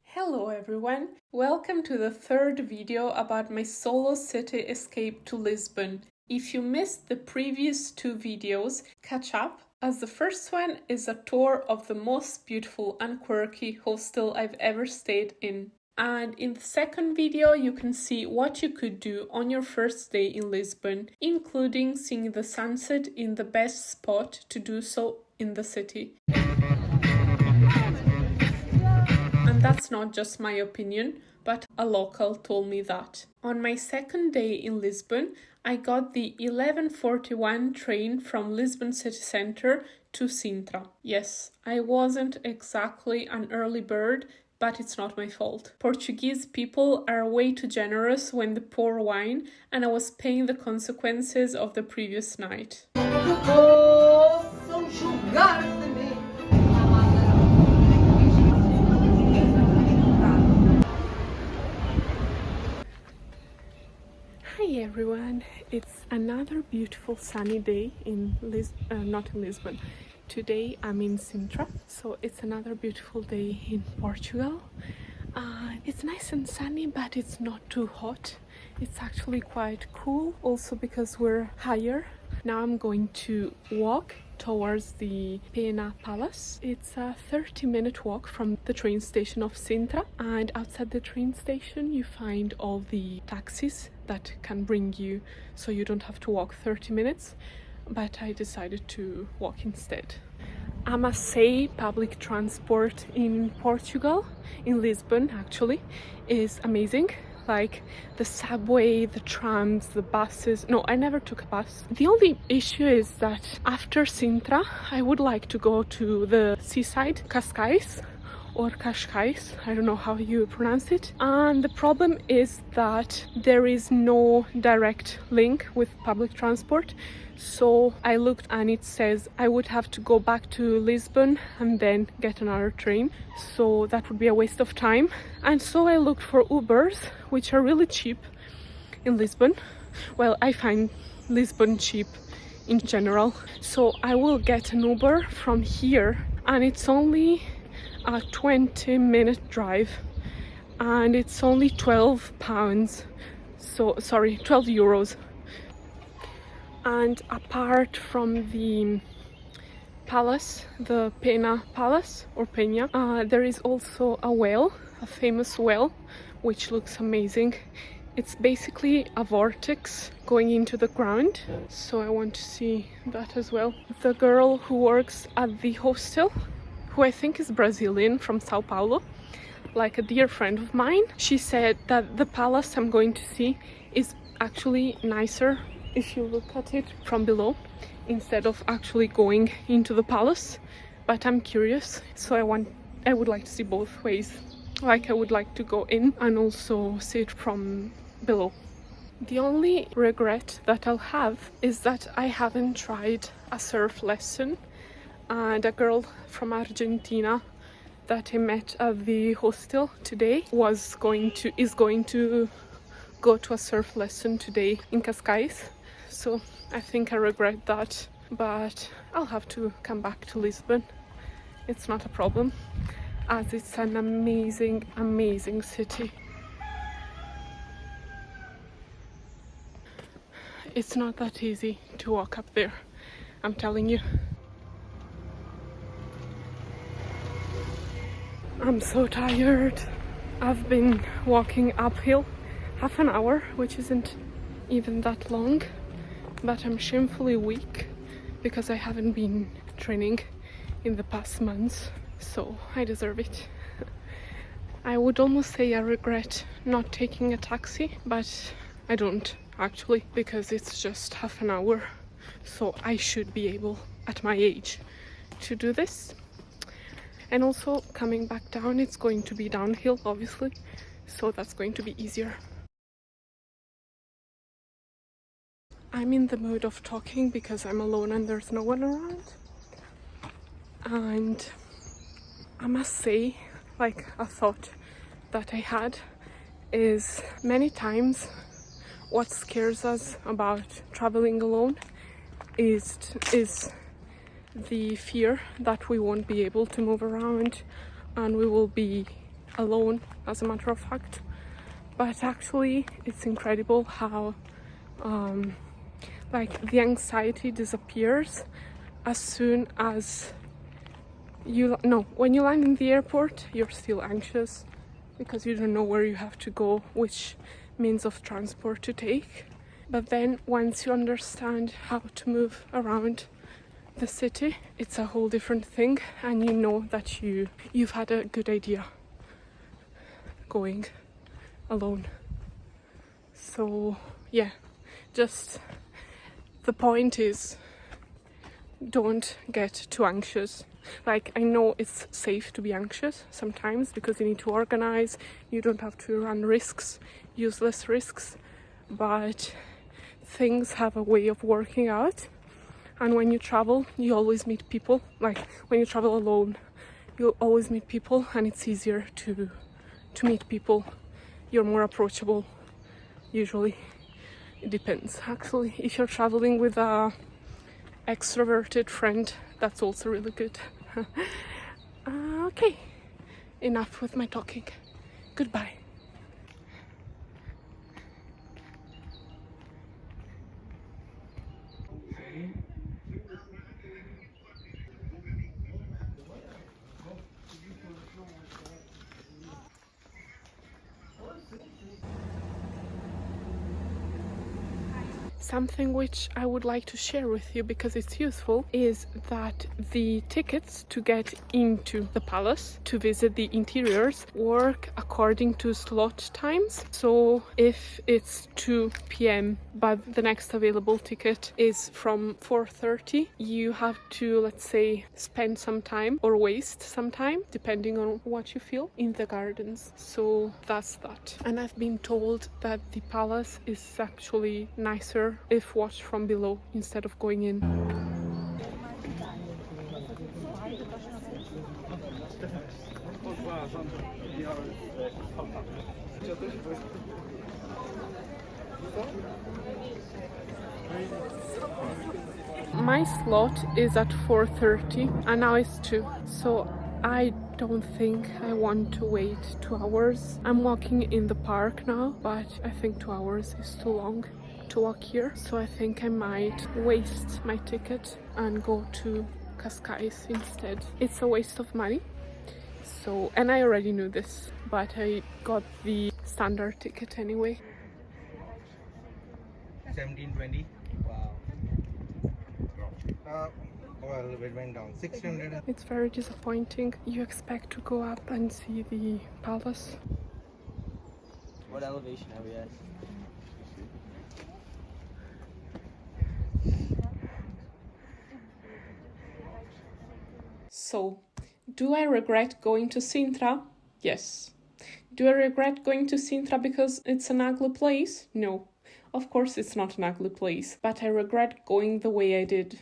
Hello everyone, welcome to the third video about my solo city escape to Lisbon. If you missed the previous two videos, catch up, as the first one is a tour of the most beautiful and quirky hostel I've ever stayed in. And in the second video, you can see what you could do on your first day in Lisbon, including seeing the sunset in the best spot to do so in the city. And that's not just my opinion, but a local told me that. On my second day in Lisbon, I got the 11:41 train from Lisbon city centre to Sintra. Yes, I wasn't exactly an early bird, but it's not my fault. Portuguese people are way too generous when they pour wine, and I was paying the consequences of the previous night. Hi everyone, it's another beautiful sunny day in not in Lisbon. Today I'm in Sintra, so it's another beautiful day in Portugal. It's nice and sunny, but it's not too hot. It's actually quite cool, also because we're higher. Now I'm going to walk towards the Pena Palace. It's a 30-minute walk from the train station of Sintra, and outside the train station you find all the taxis that can bring you, so you don't have to walk 30 minutes, but I decided to walk instead. I must say, public transport in Portugal, in Lisbon actually, is amazing. Like the subway, the trams, the buses. No, I never took a bus. The only issue is that after Sintra, I would like to go to the seaside, Cascais or Cascais, I don't know how you pronounce it. And the problem is that there is no direct link with public transport. So I looked and it says I would have to go back to Lisbon and then get another train. So that would be a waste of time. And so I looked for Ubers, which are really cheap in Lisbon. Well, I find Lisbon cheap in general. So I will get an Uber from here, and it's only a 20-minute drive, and it's only £12. So sorry, 12 euros. And apart from the palace, the Pena Palace or Pena, there is also a well, a famous well, which looks amazing. It's basically a vortex going into the ground, so I want to see that as well. The girl who works at the hostel, who I think is Brazilian from Sao Paulo, like a dear friend of mine, she said that the palace I'm going to see is actually nicer if you look at it from below instead of actually going into the palace. But I'm curious, so I would like to see both ways. Like I would like to go in and also see it from below. The only regret that I'll have is that I haven't tried a surf lesson, and a girl from Argentina that I met at the hostel today is going to go to a surf lesson today in Cascais. So I think I regret that, but I'll have to come back to Lisbon. It's not a problem, as it's an amazing, amazing city. It's not that easy to walk up there, I'm telling you. I'm so tired. I've been walking uphill half an hour, which isn't even that long, but I'm shamefully weak because I haven't been training in the past months, so I deserve it. I would almost say I regret not taking a taxi, but I don't actually, because it's just half an hour, so I should be able at my age to do this. And also coming back down, it's going to be downhill obviously, so that's going to be easier. I'm in the mood of talking because I'm alone and there's no one around. And I must say, like, a thought that I had is many times what scares us about traveling alone is the fear that we won't be able to move around and we will be alone, as a matter of fact. But actually it's incredible how like the anxiety disappears as soon as when you land in the airport, you're still anxious because you don't know where you have to go, which means of transport to take. But then once you understand how to move around the city, it's a whole different thing, and you know that you've had a good idea going alone. So yeah, just the point is, don't get too anxious. Like, I know it's safe to be anxious sometimes because you need to organize, you don't have to run risks, useless risks, but things have a way of working out. And when you travel, you always meet people. Like, when you travel alone, you always meet people, and it's easier to meet people. You're more approachable, usually. It depends. Actually, if you're traveling with a extroverted friend, that's also really good. Okay, enough with my talking. Goodbye. Something which I would like to share with you because it's useful is that the tickets to get into the palace, to visit the interiors, work according to slot times. So if it's 2 p.m. but the next available ticket is from 4:30, you have to, let's say, spend some time or waste some time, depending on what you feel, in the gardens. So that's that. And I've been told that the palace is actually nicer if watched from below instead of going in. My slot is at 4:30 and now it's 2, so I don't think I want to wait 2 hours. I'm walking in the park now, but I think 2 hours is too long to walk here, so I think I might waste my ticket and go to Cascais instead. It's a waste of money, so, and I already knew this, but I got the standard ticket anyway. 1720. Wow. Well, it went down 600. It's very disappointing. You expect to go up and see the palace. What elevation are we at? So, do I regret going to Sintra? Yes. Do I regret going to Sintra because it's an ugly place? No. Of course it's not an ugly place, but I regret going the way I did.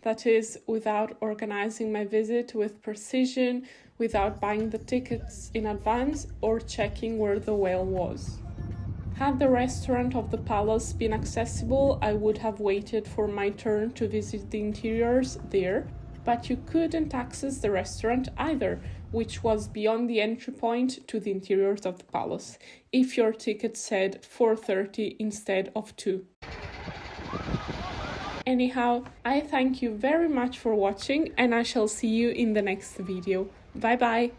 That is, without organizing my visit with precision, without buying the tickets in advance or checking where the whale was. Had the restaurant of the palace been accessible, I would have waited for my turn to visit the interiors there, but you couldn't access the restaurant either, which was beyond the entry point to the interiors of the palace, if your ticket said 4:30 instead of 2. Anyhow, I thank you very much for watching, and I shall see you in the next video. Bye bye!